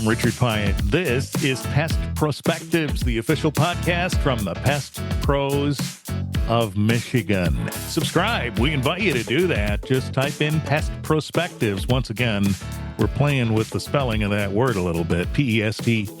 I'm Richard Pyatt. This is Pest Perspectives, the official podcast from the Pest Pros of Michigan. Subscribe. We invite you to do that. Just type in Pest Perspectives. Once again, we're playing with the spelling of that word a little bit. P-E-S-T-P-R-O-S.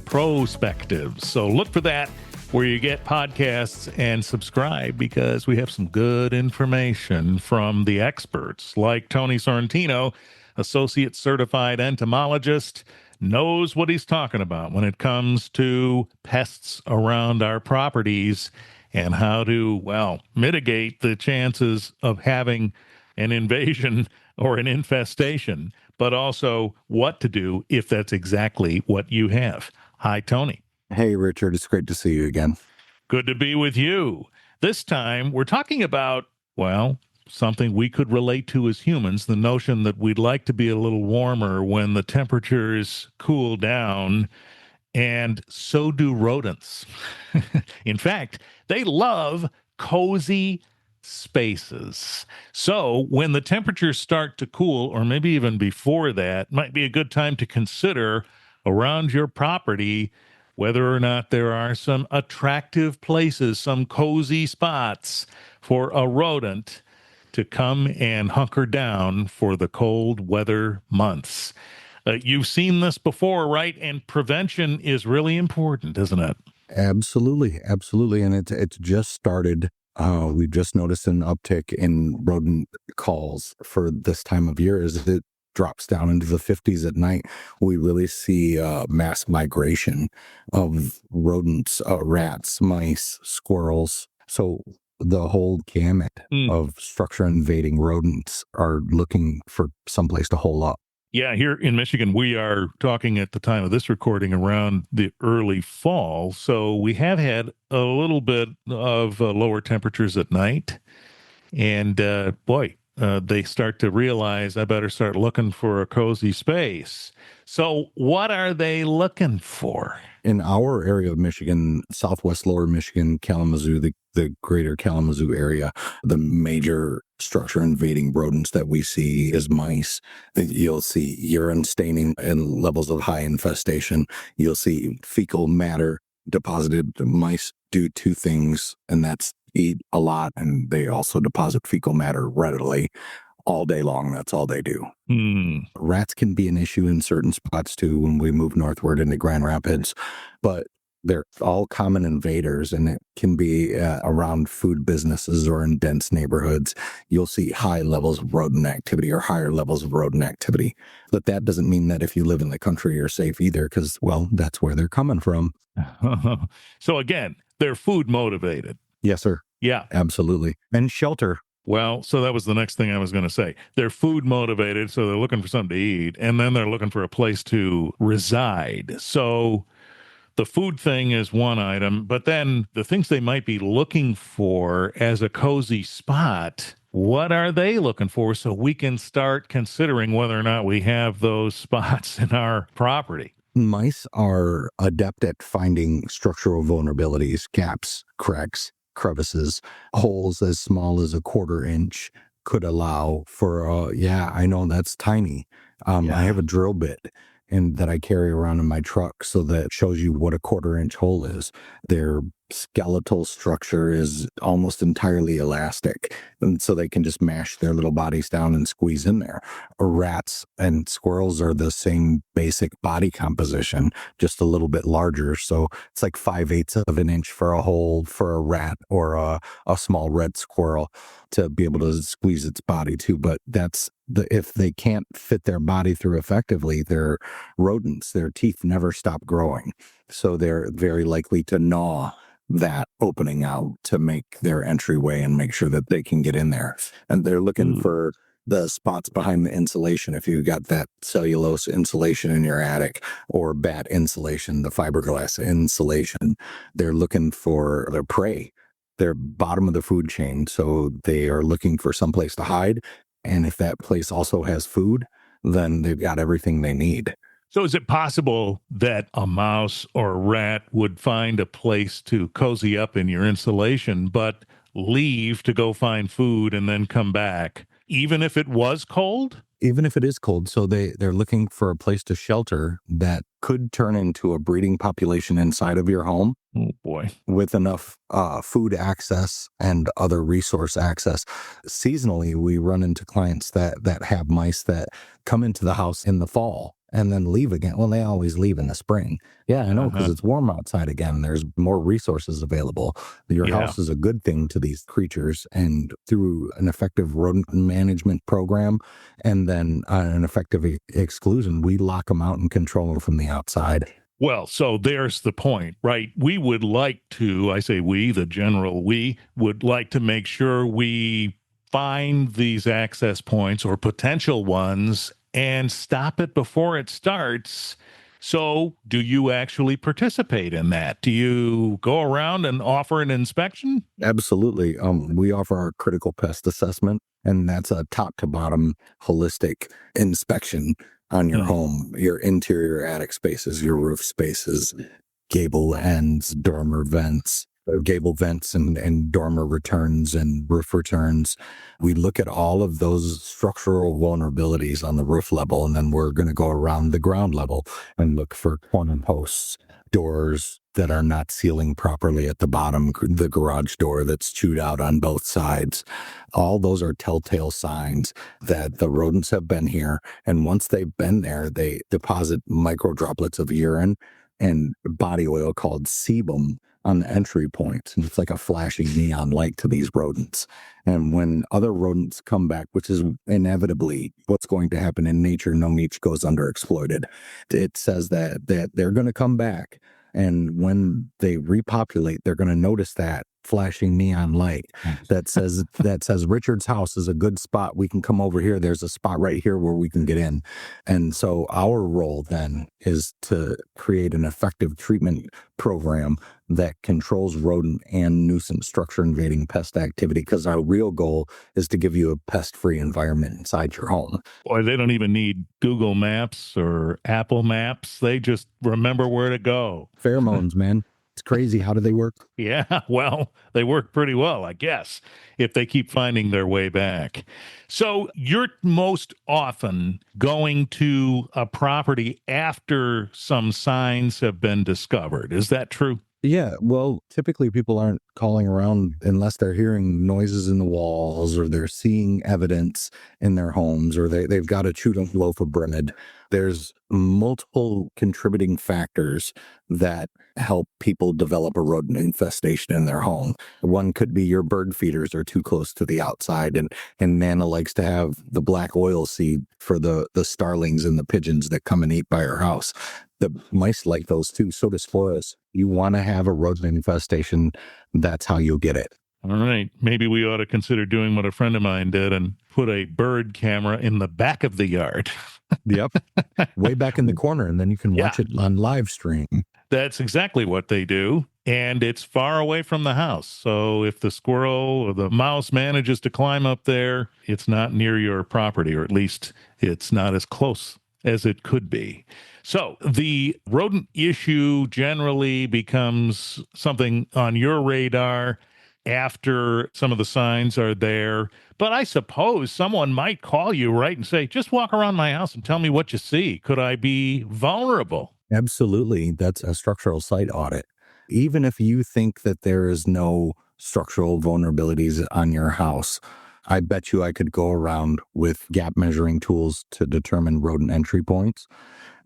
Prospectives. So look for that where you get podcasts and subscribe, because we have some good information from the experts like Tony Sorrentino, associate certified entomologist, knows what he's talking about when it comes to pests around our properties and how to, well, mitigate the chances of having an invasion or an infestation, but also what to do if that's exactly what you have. Hi, Tony. Hey, Richard. It's great to see you again. Good to be with you. This time, we're talking about, well, something we could relate to as humans, the notion that we'd like to be a little warmer when the temperatures cool down, and so do rodents. In fact, they love cozy spaces. So when the temperatures start to cool, or maybe even before that, might be a good time to consider around your property whether or not there are some attractive places, some cozy spots for a rodent to come and hunker down for the cold weather months. You've seen this before, right? And prevention is really important, isn't it? Absolutely. Absolutely. And it's just started. We've just noticed an uptick in rodent calls for this time of year as it drops down into the 50s at night. We really see mass migration of rodents, rats, mice, squirrels. So the whole gamut of structure invading rodents are looking for someplace to hole up. Yeah, here in Michigan, we are talking at the time of this recording around the early fall. So we have had a little bit of lower temperatures at night. And they start to realize I better start looking for a cozy space. So what are they looking for? In our area of Michigan, southwest lower Michigan, Kalamazoo, the greater Kalamazoo area, the major structure invading rodents that we see is mice. You'll see urine staining and levels of high infestation. You'll see fecal matter deposited. Mice do two things, and that's eat a lot, and they also deposit fecal matter readily all day long. That's all they do. Rats can be an issue in certain spots too when we move northward into Grand Rapids, but they're all common invaders, and it can be around food businesses or in dense neighborhoods. You'll see high levels of rodent activity or higher levels of rodent activity. But that doesn't mean that if you live in the country, you're safe either, because, well, that's where they're coming from. So again, they're food motivated. Yes, sir. Yeah. Absolutely. And shelter. Well, so that was the next thing I was going to say. They're food motivated, so they're looking for something to eat, and then they're looking for a place to reside. So the food thing is one item, but then the things they might be looking for as a cozy spot, what are they looking for so we can start considering whether or not we have those spots in our property? Mice are adept at finding structural vulnerabilities, gaps, cracks, crevices. Holes as small as a 1/4 inch could allow for, I know that's tiny. I have a drill bit and that I carry around in my truck, so that shows you what a 1/4 inch hole is. Their skeletal structure is almost entirely elastic, and so they can just mash their little bodies down and squeeze in there. Rats and squirrels are the same basic body composition, just a little bit larger. So it's like 5/8 of an inch for a hole for a rat or a small red squirrel to be able to squeeze its body to. But if they can't fit their body through effectively, they're rodents. Their teeth never stop growing. So they're very likely to gnaw that opening out to make their entryway and make sure that they can get in there. And they're looking for the spots behind the insulation. If you got that cellulose insulation in your attic or bat insulation, the fiberglass insulation, they're looking for their prey. They're bottom of the food chain. So they are looking for someplace to hide. And if that place also has food, then they've got everything they need. So is it possible that a mouse or a rat would find a place to cozy up in your insulation, but leave to go find food and then come back, even if it was cold? Even if it is cold. So they're looking for a place to shelter that could turn into a breeding population inside of your home Oh boy. with enough food access and other resource access. Seasonally, we run into clients that have mice that come into the house in the fall and then leave again. Well, they always leave in the spring. Yeah, I know, because Uh-huh. it's warm outside again. There's more resources available. Your Yeah. house is a good thing to these creatures. And through an effective rodent management program and then an effective exclusion, we lock them out and control them from the outside. Well, so there's the point, right? We would like to, I say we, the general we, would like to make sure we find these access points or potential ones and stop it before it starts. So, do you actually participate in that? Do you go around and offer an inspection? Absolutely. We offer our critical pest assessment, and that's a top to bottom holistic inspection on your Hmm. home, your interior attic spaces, your roof spaces, gable ends, dormer vents, gable vents and dormer returns and roof returns. We look at all of those structural vulnerabilities on the roof level, and then we're going to go around the ground level and look for corner posts, doors that are not sealing properly at the bottom, the garage door that's chewed out on both sides. All those are telltale signs that the rodents have been here. And once they've been there, they deposit micro droplets of urine and body oil called sebum on the entry point. And it's like a flashing neon light to these rodents. And when other rodents come back, which is inevitably what's going to happen in nature, no niche goes underexploited. It says that they're going to come back. And when they repopulate, they're going to notice that flashing neon light that says Richard's house is a good spot. We can come over here. There's a spot right here where we can get in. And so our role then is to create an effective treatment program that controls rodent and nuisance structure invading pest activity, because our real goal is to give you a pest-free environment inside your home. Boy, they don't even need Google Maps or Apple Maps. They just remember where to go. Pheromones, man. It's crazy. How do they work? Yeah, well, they work pretty well, I guess, if they keep finding their way back. So you're most often going to a property after some signs have been discovered. Is that true? Yeah, well, typically people aren't calling around unless they're hearing noises in the walls or they're seeing evidence in their homes or they've got a chewed up loaf of bread. There's multiple contributing factors that help people develop a rodent infestation in their home. One could be your bird feeders are too close to the outside, and Nana likes to have the black oil seed for the starlings and the pigeons that come and eat by her house. The mice like those too. So does squirrels. You want to have a rodent infestation. That's how you'll get it. All right. Maybe we ought to consider doing what a friend of mine did and put a bird camera in the back of the yard. Yep. Way back in the corner, and then you can Yeah, watch it on live stream. that's exactly what they do. And it's far away from the house. So if the squirrel or the mouse manages to climb up there, it's not near your property, or at least it's not as close as it could be. So the rodent issue generally becomes something on your radar after some of the signs are there. But I suppose someone might call you, right, and say, just walk around my house and tell me what you see. Could I be vulnerable? Absolutely. That's a structural site audit. Even if you think that there is no structural vulnerabilities on your house, I bet you I could go around with gap measuring tools to determine rodent entry points.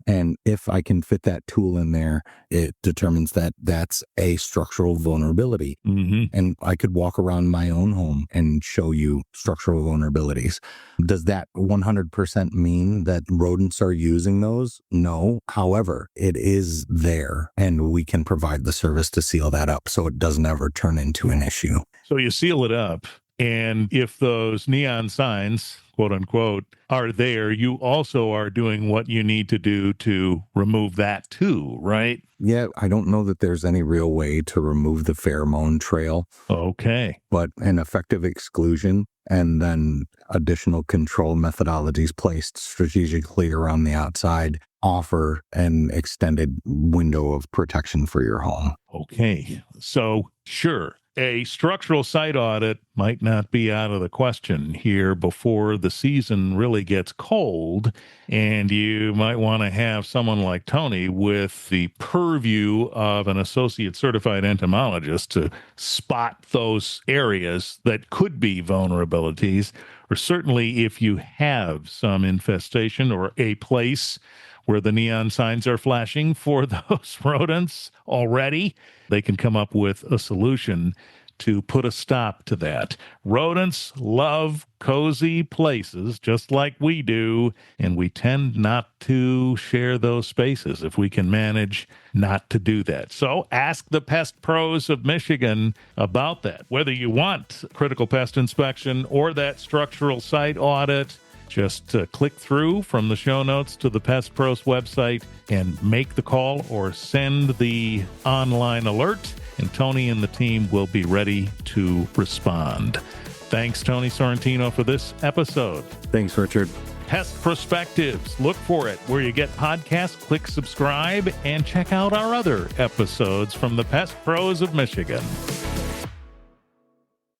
And if I can fit that tool in there, it determines that that's a structural vulnerability. Hmm. And I could walk around my own home and show you structural vulnerabilities. Does that 100% mean that rodents are using those? No. However, it is there, and we can provide the service to seal that up so it doesn't ever turn into an issue. So you seal it up. And if those neon signs, quote unquote, are there, you also are doing what you need to do to remove that too, right? Yeah, I don't know that there's any real way to remove the pheromone trail, Okay. but an effective exclusion and then additional control methodologies placed strategically around the outside offer an extended window of protection for your home. Okay. So, sure, a structural site audit might not be out of the question here before the season really gets cold. And you might want to have someone like Tony with the purview of an associate certified entomologist to spot those areas that could be vulnerabilities, or certainly if you have some infestation or a place where the neon signs are flashing for those rodents already, they can come up with a solution to put a stop to that. Rodents love cozy places just like we do, and we tend not to share those spaces if we can manage not to do that. So ask the pest pros of Michigan about that. Whether you want critical pest inspection or that structural site audit, just click through from the show notes to the Pest Pros website and make the call or send the online alert, and Tony and the team will be ready to respond. Thanks, Tony Sorrentino, for this episode. Thanks, Richard. Pest Perspectives. Look for it where you get podcasts. Click subscribe and check out our other episodes from the Pest Pros of Michigan.